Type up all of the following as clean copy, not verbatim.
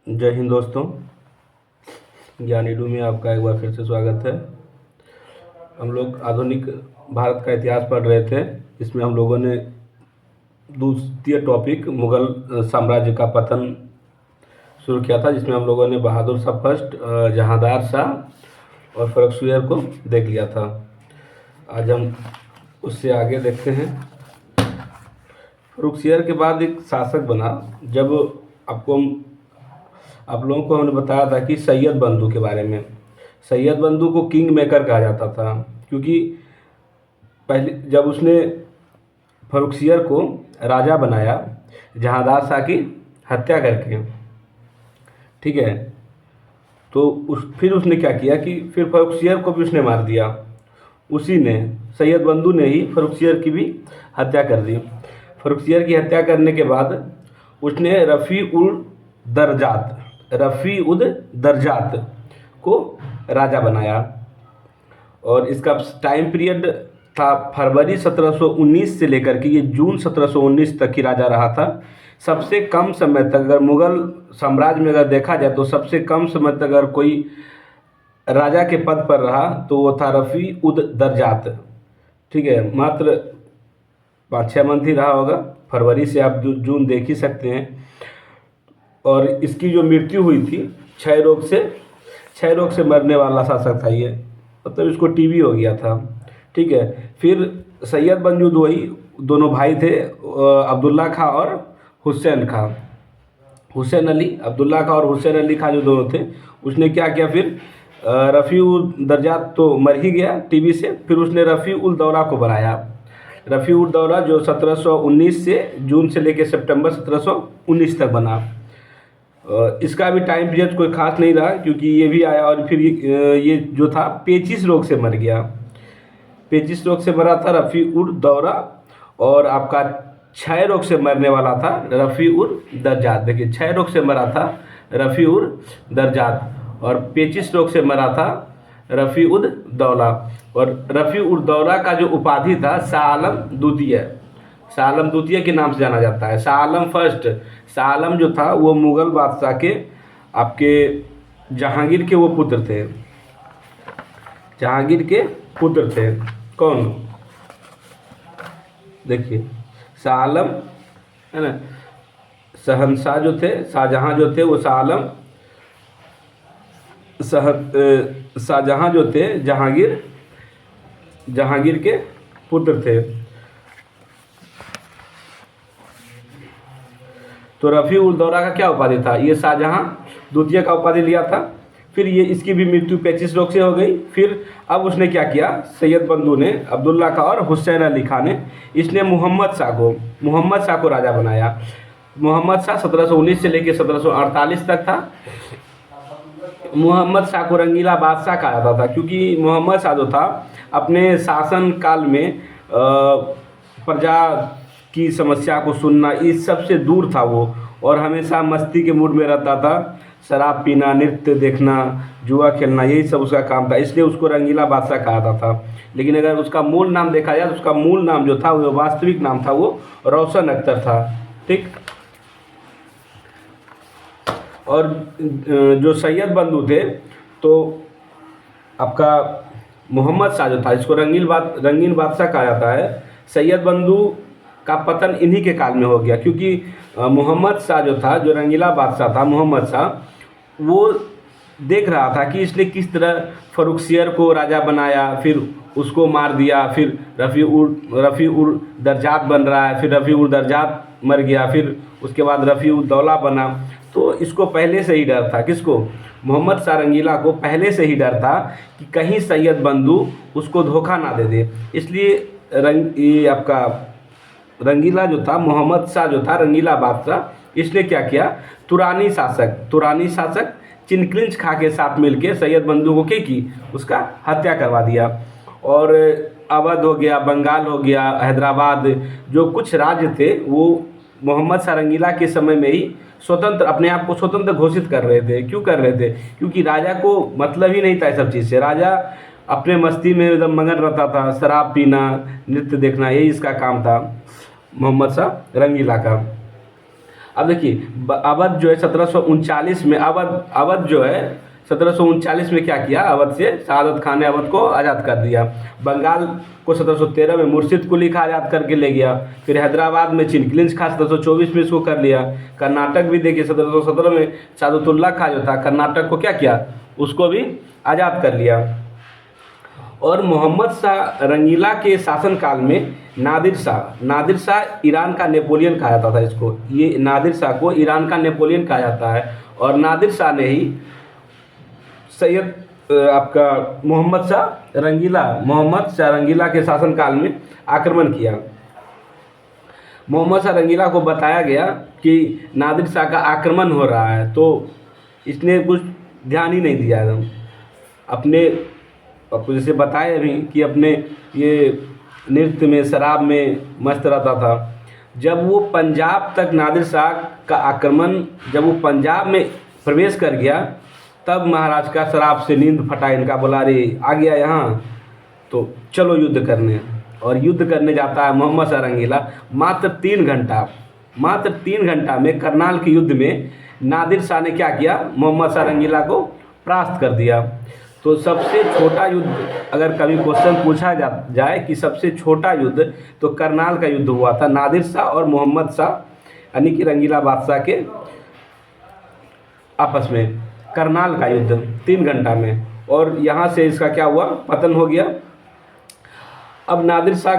जय हिंद दोस्तों। ज्ञान ईडू में आपका एक बार फिर से स्वागत है। हम लोग आधुनिक भारत का इतिहास पढ़ रहे थे। इसमें हम लोगों ने द्वितीय टॉपिक मुगल साम्राज्य का पतन शुरू किया था, जिसमें हम लोगों ने बहादुर शाह फर्स्ट, जहांदार शाह और फर्रुखसियर को देख लिया था। आज हम उससे आगे देखते हैं। फर्रुखसियर के बाद एक शासक बना, जब आप लोगों को हमने बताया था कि सैयद बंधु के बारे में। सैयद बंधु को किंग मेकर कहा जाता था, क्योंकि पहले जब उसने फर्रुखसियर को राजा बनाया जहांदार शाह की हत्या करके, ठीक है, तो फिर उसने क्या किया कि फिर फर्रुखसियर को भी उसने मार दिया। उसी ने, सैयद बंधु ने ही फर्रुखसियर की भी हत्या कर दी। फर्रुखसियर की हत्या करने के बाद उसने रफ़ी उद दरजात को राजा बनाया, और इसका टाइम पीरियड था फरवरी 1719 से लेकर के ये जून 1719 तक ही राजा रहा था। सबसे कम समय तक अगर मुग़ल साम्राज्य में अगर देखा जाए तो सबसे कम समय तक अगर कोई राजा के पद पर रहा तो वो था रफ़ी उद दरजात, ठीक है। मात्र 5-6 मंथ ही रहा होगा, फरवरी से आप जून देख ही सकते हैं। और इसकी जो मृत्यु हुई थी क्षय रोग से मरने वाला शासक था ये, मतलब इसको टीबी हो गया था, ठीक है। फिर सैयद बंधु दोनों भाई थे, अब्दुल्ला खां और हुसैन खां। अब्दुल्ला खां और हुसैन अली खां जो दोनों थे, उसने क्या किया फिर, रफ़ी उल दरजात तो मर ही गया टीबी से, फिर उसने रफ़ी उल दौला को बनाया। रफ़ी उल दौला जो 1719 से जून से लेकर सितंबर 1719 तक बना। इसका भी टाइम पीरियड कोई खास नहीं रहा, क्योंकि ये भी आया और फिर ये जो था पेचिस रोग से मर गया। पेचिस रोग से मरा था रफ़ी उल दौला, और आपका क्षय रोग से मरने वाला था रफ़ी उल दरजात। देखिए, क्षय रोग से मरा था रफ़ी उल दरजात, और पेचिस रोग से मरा था रफ़ी उल दौला। और रफ़ी उल दौला का जो उपाधि था शाह आलम द्वितीय के नाम से जाना जाता है। शाह आलम जो था वो मुग़ल बादशाह के आपके जहांगीर के वो पुत्र थे। जहांगीर के पुत्र थे कौन? देखिए, शाह आलम है ना, शहंशाह जो थे, शाहजहाँ जो थे वो शाहजहाँ जो थे जहांगीर के पुत्र थे। तो रफ़ी उल दौला का क्या उपाधि था? ये शाहजहाँ द्वितीय का उपाधि लिया था। फिर ये इसकी भी मृत्यु पेचिस रोग से हो गई। फिर अब उसने क्या किया, सैयद बंधु ने, अब्दुल्ला खां और हुसैन अली खां ने, इसने मोहम्मद शाह को राजा बनाया। मोहम्मद शाह 1719 से लेकर 1748 तक था। मोहम्मद शाह को रंगीला बादशाह कहा जाता था, क्योंकि मोहम्मद शाह जो था अपने शासन काल में प्रजा की समस्या को सुनना, इस सब से दूर था वो, और हमेशा मस्ती के मूड में रहता था। शराब पीना, नृत्य देखना, जुआ खेलना, यही सब उसका काम था, इसलिए उसको रंगीला बादशाह कहा जाता था। लेकिन अगर उसका मूल नाम देखा जाए तो उसका मूल नाम जो था, वो वास्तविक नाम था, वो रोशन अख्तर था, ठीक। और जो सैयद बंधु थे, तो आपका मोहम्मद शाह जो था, इसको रंगीन बादशाह कहा जाता है। सैयद बंधु का पतन इन्हीं के काल में हो गया, क्योंकि मोहम्मद शाह जो था, जो रंगीला बादशाह था मोहम्मद शाह, वो देख रहा था कि इसने किस तरह फर्रुखसियर को राजा बनाया, फिर उसको मार दिया, फिर रफ़ी उल दरजात बन रहा है, फिर रफ़ी उल दरजात मर गया, फिर उसके बाद रफ़ी उल दौला बना। तो इसको पहले से ही डर था, किसको? मोहम्मद शाह रंगीला को पहले से ही डर था कि कहीं सैयद बंधु उसको धोखा ना दे दे। इसलिए ये आपका रंगीला जो था, मोहम्मद शाह जो था रंगीला बादशाह, इसने क्या किया, तुरानी शासक चिनक्लिंच खां के साथ मिलकर सैयद बंधु को उसका हत्या करवा दिया। और अवध हो गया, बंगाल हो गया, हैदराबाद, जो कुछ राज्य थे, वो मोहम्मद शाह रंगीला के समय में ही अपने आप को स्वतंत्र घोषित कर रहे थे। क्यों कर रहे थे? क्योंकि राजा को मतलब ही नहीं था इस सब चीज़ से। राजा अपने मस्ती में एकदम मगन रहता था, शराब पीना, नृत्य देखना, यही इसका काम था मोहम्मद शाह रंगीला का। अब देखिए अवध जो है 1739 में, अवध जो है 1739 में क्या किया, अवध से शहादत खान ने अवध को आज़ाद कर दिया। बंगाल को 1713 में मुर्शिद कुली खा आज़ाद करके ले गया। फिर हैदराबाद में चिनकिलिंज खा 1724 में इसको कर लिया। कर्नाटक भी देखिए 1717 में सादतुल्ला खा जो था कर्नाटक को क्या किया, उसको भी आज़ाद कर लिया। और मोहम्मद शाह रंगीला के शासनकाल में नादिर शाह ईरान का नेपोलियन कहा जाता था इसको, ये नादिर शाह को ईरान का नेपोलियन कहा जाता है। और नादिर शाह ने ही सैयद आपका मोहम्मद शाह रंगीला के शासनकाल में आक्रमण किया। मोहम्मद शाह रंगीला को बताया गया कि नादिर शाह का आक्रमण हो रहा है, तो इसने कुछ ध्यान ही नहीं दिया एकदम। अपने आपको जैसे बताया अभी कि अपने ये नृत्य में, शराब में मस्त रहता था। जब वो पंजाब तक नादिर शाह का आक्रमण, जब वो पंजाब में प्रवेश कर गया, तब महाराज का शराब से नींद फटा इनका, बोला अरे आ गया यहाँ तो चलो युद्ध करने। और युद्ध करने जाता है मोहम्मद शाह रंगीला। मात्र 3 घंटा में करनाल के युद्ध में नादिर शाह ने क्या किया, मोहम्मद शाह रंगीला को परास्त कर दिया। तो सबसे छोटा युद्ध, अगर कभी क्वेश्चन पूछा जाए कि सबसे छोटा युद्ध, तो करनाल का युद्ध हुआ था नादिर शाह और मोहम्मद शाह यानी कि रंगीला बादशाह के आपस में, करनाल का युद्ध 3 घंटा में। और यहाँ से इसका क्या हुआ, पतन हो गया। अब नादिर शाह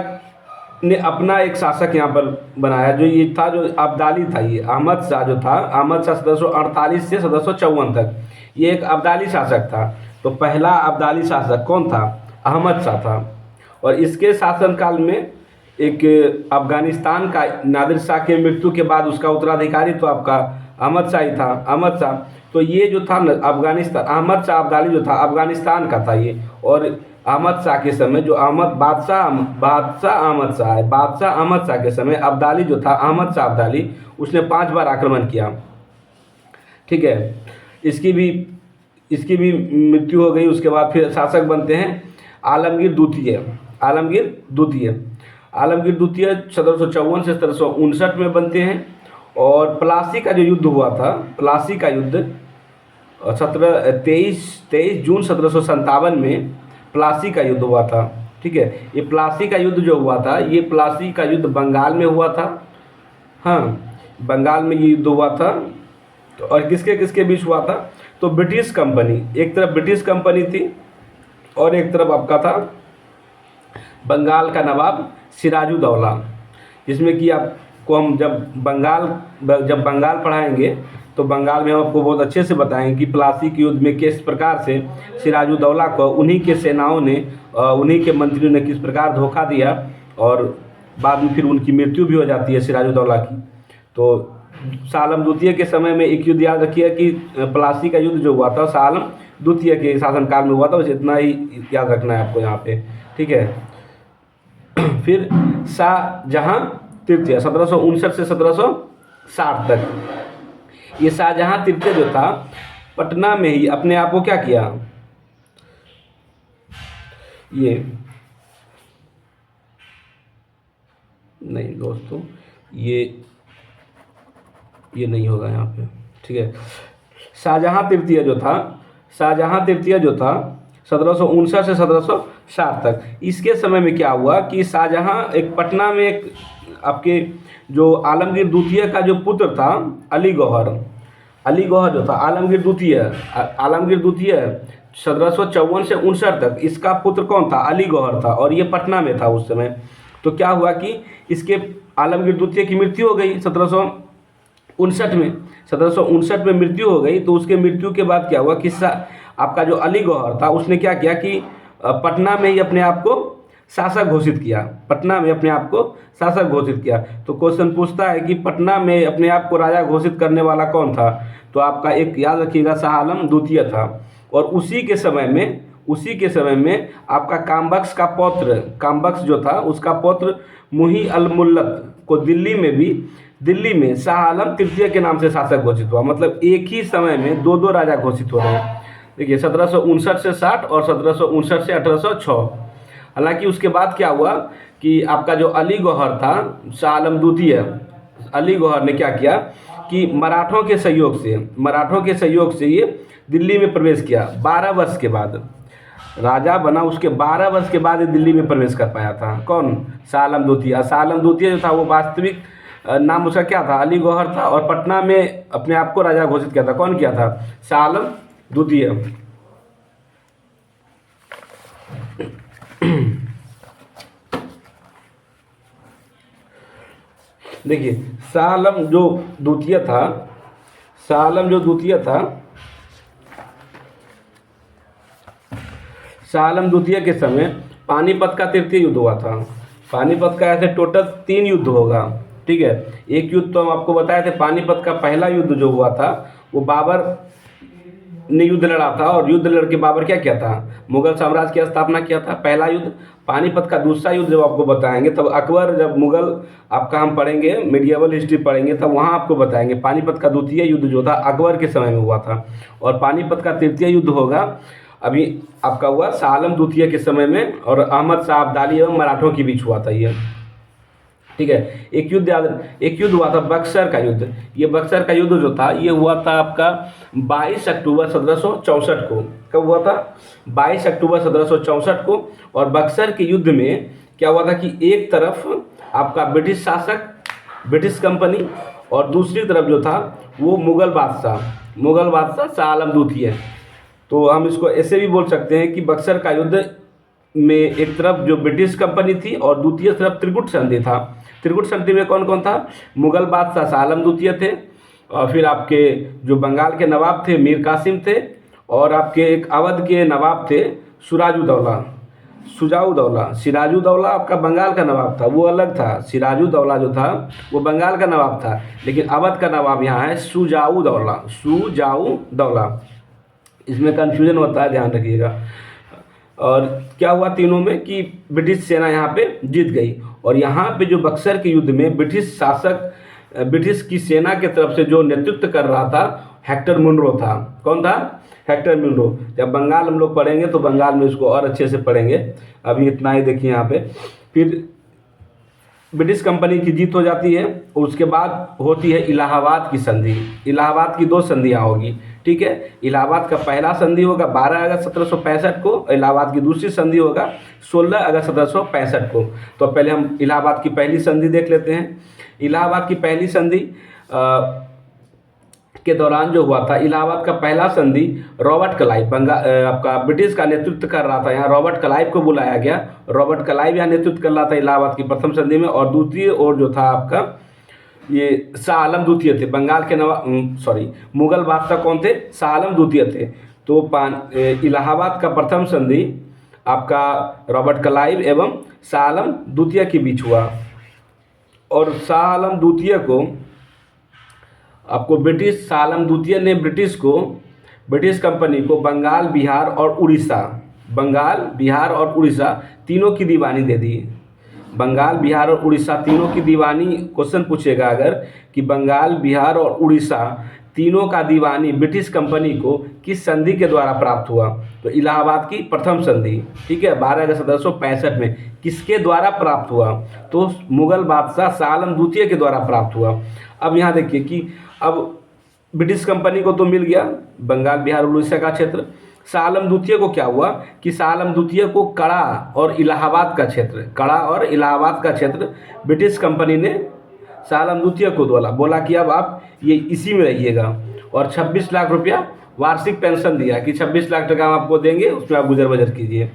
ने अपना एक शासक यहाँ पर बनाया, जो ये था, जो अब्दाली था, ये अहमद शाह जो था, अहमद शाह 1748 से 1754 तक ये एक अब्दाली शासक था। तो पहला अब्दाली शासक कौन था, अहमद शाह था। और इसके शासनकाल में एक अफ़गानिस्तान का, नादिर शाह के मृत्यु के बाद उसका उत्तराधिकारी तो आपका अहमद शाह ही था, अहमद शाह। तो ये जो था अफ़गानिस्तान, अहमद शाह अब्दाली जो था अफ़गानिस्तान का था ये। और अहमद शाह के समय जो बादशाह अहमद शाह के समय अब्दाली जो था, अहमद शाह अब्दाली, उसने 5 बार आक्रमण किया। ठीक है, इसकी भी मृत्यु हो गई। उसके बाद फिर शासक बनते हैं आलमगीर द्वितीय 1754 से 1759 में बनते हैं। और प्लासी का जो युद्ध हुआ था, प्लासी का युद्ध 23 जून 1757 में प्लासी का युद्ध हुआ था। ठीक है, ये प्लासी का युद्ध जो हुआ था, ये प्लासी का युद्ध बंगाल में हुआ था। हाँ, बंगाल में ये युद्ध हुआ था। तो और किसके किसके बीच हुआ था, तो ब्रिटिश कंपनी, एक तरफ ब्रिटिश कंपनी थी और एक तरफ आपका था बंगाल का नवाब सिराजुद्दौला। जिसमें कि आपको हम जब बंगाल पढ़ाएंगे तो बंगाल में हम आपको बहुत अच्छे से बताएंगे कि प्लासी के युद्ध में किस प्रकार से सिराजुद्दौला को उन्हीं के सेनाओं ने, उन्हीं के मंत्रियों ने किस प्रकार धोखा दिया, और बाद में फिर उनकी मृत्यु भी हो जाती है सिराजुद्दौला की। तो शाह आलम द्वितीय के समय में एक युद्ध याद रखिए कि प्लासी का युद्ध जो हुआ था शाह आलम द्वितीय के शासनकाल में हुआ था, बस इतना ही याद रखना है आपको यहाँ पे। ठीक है, फिर शाहजहाँ तृतीय 1759 से 1760 तक, ये शाहजहाँ तृतीय जो था पटना में ही अपने आप को क्या किया, ये नहीं दोस्तों, ये नहीं होगा यहाँ पे। ठीक है, शाहजहाँ तृतीय जो था 1759 से 1760 तक, इसके समय में क्या हुआ कि शाहजहाँ एक पटना में एक आपके जो आलमगीर द्वितीय का जो पुत्र था अली गौहर जो था आलमगीर द्वितीय 1754 से 59 तक, इसका पुत्र कौन था, अली गौहर था। और ये पटना में था उस समय। तो क्या हुआ कि इसके आलमगीर द्वितीय की मृत्यु हो गई 1759 में मृत्यु हो गई। तो उसके मृत्यु के बाद क्या हुआ कि आपका जो अली गौहर था उसने क्या किया कि पटना में ही अपने आप को शासक घोषित किया, तो क्वेश्चन पूछता है कि पटना में अपने आप को राजा घोषित करने वाला कौन था, तो आपका एक याद रखिएगा शाह आलम द्वितीय था। और उसी के समय में आपका काम्बक्स जो था उसका पौत्र मुही अल मुल्लत को दिल्ली में शाह आलम तृतीय के नाम से शासक घोषित हुआ। मतलब एक ही समय में दो राजा घोषित हो रहे हैं। देखिए 1759 से 60 और 1759 से 1806। हालांकि उसके बाद क्या हुआ कि आपका जो अली गौहर था शाह आलम द्वितीय अली गौहर ने क्या किया कि मराठों के सहयोग से ये दिल्ली में प्रवेश किया 12 वर्ष के बाद। राजा बना उसके 12 वर्ष के बाद ये दिल्ली में प्रवेश कर पाया था। कौन? शाह आलम द्वितीय। शाह आलम द्वितीय जो था वो वास्तविक नाम उसका क्या था? अली गौहर था, और पटना में अपने आप को राजा घोषित किया था। कौन किया था? शाह आलम द्वितीय। देखिए शाह आलम जो द्वितीय था, शाह आलम जो द्वितीय था, शाह आलम द्वितीय के समय पानीपत का तृतीय युद्ध हुआ था। पानीपत का ऐसे टोटल 3 युद्ध होगा, ठीक है। एक युद्ध तो हम आपको बताए थे, पानीपत का पहला युद्ध जो हुआ था वो बाबर ने युद्ध लड़ा था, और युद्ध लड़के बाबर क्या किया था? मुगल साम्राज्य की स्थापना किया था, पहला युद्ध। पानीपत का दूसरा युद्ध जब आपको बताएंगे तब अकबर, जब मुगल आपका हम पढ़ेंगे, मीडिएवल हिस्ट्री पढ़ेंगे, तब वहाँ आपको बताएंगे पानीपत का द्वितीय युद्ध जो था अकबर के समय में हुआ था। और पानीपत का तृतीय युद्ध होगा अभी आपका हुआ शाह आलम द्वितीय के समय में, और अहमद शाह अब्दाली एवं मराठों के बीच हुआ था ये, ठीक है। एक युद्ध हुआ था बक्सर का युद्ध। ये बक्सर का युद्ध जो था ये हुआ था आपका 22 अक्टूबर 1764 को। कब हुआ था? 22 अक्टूबर 1764 को। और बक्सर के युद्ध में क्या हुआ था कि एक तरफ आपका ब्रिटिश शासक, ब्रिटिश कंपनी, और दूसरी तरफ जो था वो मुगल बादशाह शाह आलम द्वितीय। तो हम इसको ऐसे भी बोल सकते हैं कि बक्सर का युद्ध में एक तरफ जो ब्रिटिश कंपनी थी और दूसरी तरफ त्रिकूट संधि था। त्रिकूट संधि में कौन कौन था? मुगल बादशाह शाह आलम द्वितीय थे, और फिर आपके जो बंगाल के नवाब थे मीर कासिम थे, और आपके एक अवध के नवाब थे सिराजुद्दौला आपका बंगाल का नवाब था, वो अलग था। सिराजुद्दौला जो था वो बंगाल का नवाब था, लेकिन अवध का नवाब यहाँ है सुजाउद्दौला। इसमें कन्फ्यूजन होता है, ध्यान रखिएगा। और क्या हुआ तीनों में कि ब्रिटिश सेना यहाँ पे जीत गई। और यहाँ पे जो बक्सर के युद्ध में ब्रिटिश की सेना के तरफ से जो नेतृत्व कर रहा था हेक्टर मुनरो था। कौन था? Hector Munro. जब बंगाल हम लोग पढ़ेंगे तो बंगाल में इसको और अच्छे से पढ़ेंगे, अभी इतना ही देखिए यहाँ पे। फिर ब्रिटिश कंपनी की जीत हो जाती है, और उसके बाद होती है इलाहाबाद की संधि। इलाहाबाद की 2 संधियाँ होगी, ठीक है। इलाहाबाद का पहला संधि होगा 12 अगस्त 1765 को, इलाहाबाद की दूसरी संधि होगा 16 अगस्त 1765 को। तो पहले हम इलाहाबाद की पहली संधि देख लेते हैं। इलाहाबाद की पहली संधि के दौरान जो हुआ था, इलाहाबाद का पहला संधि रॉबर्ट क्लाइव आपका ब्रिटिश का नेतृत्व कर रहा था। यहाँ रॉबर्ट क्लाइव को बुलाया गया। रॉबर्ट क्लाइव यहाँ नेतृत्व कर रहा था इलाहाबाद की प्रथम संधि में। और दूसरी ओर जो था आपका ये शाह आलम द्वितीय थे, बंगाल के मुगल बादशाह कौन थे? शाह आलम द्वितीय थे। तो इलाहाबाद का प्रथम संधि आपका रॉबर्ट क्लाइव एवं शाह आलम द्वितीय के बीच हुआ। और शाह आलम द्वितीय को आपको शाह आलम द्वितीय ने ब्रिटिश कंपनी को बंगाल, बिहार और उड़ीसा तीनों की दीवानी दे दी। बंगाल, बिहार और उड़ीसा तीनों की दीवानी, क्वेश्चन पूछेगा अगर कि बंगाल, बिहार और उड़ीसा तीनों का दीवानी ब्रिटिश कंपनी को किस संधि के द्वारा प्राप्त हुआ? तो इलाहाबाद की प्रथम संधि, ठीक है, 12 अगस्त 1765 में। किसके द्वारा प्राप्त हुआ? तो मुगल बादशाह शाह आलम द्वितीय के द्वारा प्राप्त हुआ। अब यहाँ देखिए कि अब ब्रिटिश कंपनी को तो मिल गया बंगाल, बिहार और उड़ीसा का क्षेत्र। शाह आलम द्वितीय को क्या हुआ कि शाह आलम द्वितीय को कड़ा और इलाहाबाद का क्षेत्र ब्रिटिश कंपनी ने शाह आलम द्वितीय को बोला कि अब आप ये इसी में रहिएगा, और 26 लाख रुपया वार्षिक पेंशन दिया कि 26 लाख टका हम आपको देंगे, उसमें आप गुजर बसर कीजिए।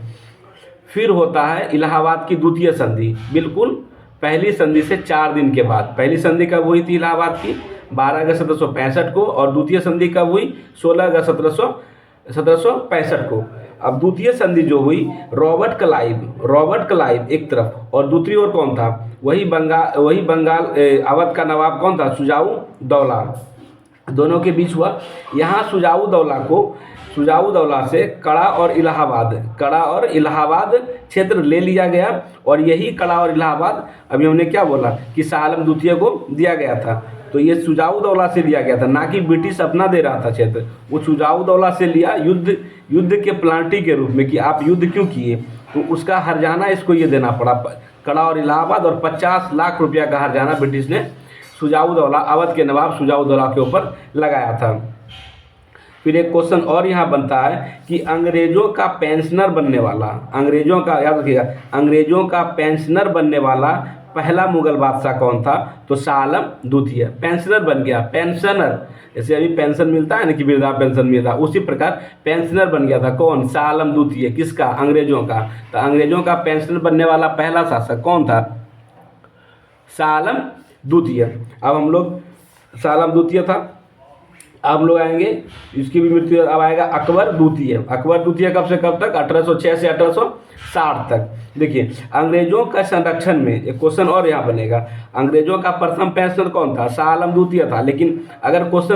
फिर होता है इलाहाबाद की द्वितीय संधि, बिल्कुल पहली संधि से 4 दिन के बाद। पहली संधि कब हुई थी इलाहाबाद की? 12 अगस्त 1765 को। और द्वितीय संधि कब हुई? 16 अगस्त 1765 को। अब द्वितीय संधि जो हुई, रॉबर्ट क्लाइव एक तरफ, और दूसरी ओर कौन था? वही बंगाल अवध का नवाब कौन था? सुजाउद्दौला। दोनों के बीच हुआ। यहाँ सुजाउद्दौला से कड़ा और इलाहाबाद क्षेत्र ले लिया गया, और यही कड़ा और इलाहाबाद अभी हमने क्या बोला कि शाह आलम द्वितीय को दिया गया था। तो ये सुजाउद्दौला से लिया गया था, ना कि ब्रिटिश अपना दे रहा था क्षेत्र। वो सुजाउद्दौला से लिया युद्ध के प्लांटी के रूप में कि आप युद्ध क्यों किए, तो उसका हर्जाना इसको ये देना पड़ा, कड़ा और इलाहाबाद, और 50 लाख रुपया का हर्जाना ब्रिटिश ने शुजाउद्दौला, अवध के नवाब शुजाउद्दौला के ऊपर लगाया था। फिर एक क्वेश्चन और यहाँ बनता है कि अंग्रेजों का पेंशनर बनने वाला, अंग्रेजों का, याद रखिएगा, अंग्रेजों का पेंशनर बनने वाला पहला मुगल बादशाह कौन था? तो शाह आलम द्वितीय। पेंशनर बन गया, पेंशनर, जैसे अभी पेंशन मिलता है ना कि वृद्धा पेंशन मिलता है, उसी प्रकार पेंशनर बन गया था कौन? शाह आलम द्वितीय। किसका? अंग्रेजों का। तो अंग्रेजों का पेंशनर बनने वाला पहला शासक कौन था? शाह आलम द्वितीय। अब हम लोग, शाह आलम द्वितीय था। अब हम लोग आएंगे, इसकी भी मृत्यु, अब आएगा अकबर द्वितीय। अकबर द्वितीय कब से कब तक? 1806 से 1860 तक। देखिए, अंग्रेजों का संरक्षण में एक क्वेश्चन और यहाँ बनेगा, अंग्रेजों का प्रथम पेंशनर कौन था? शाह आलम द्वितीय था। लेकिन अगर क्वेश्चन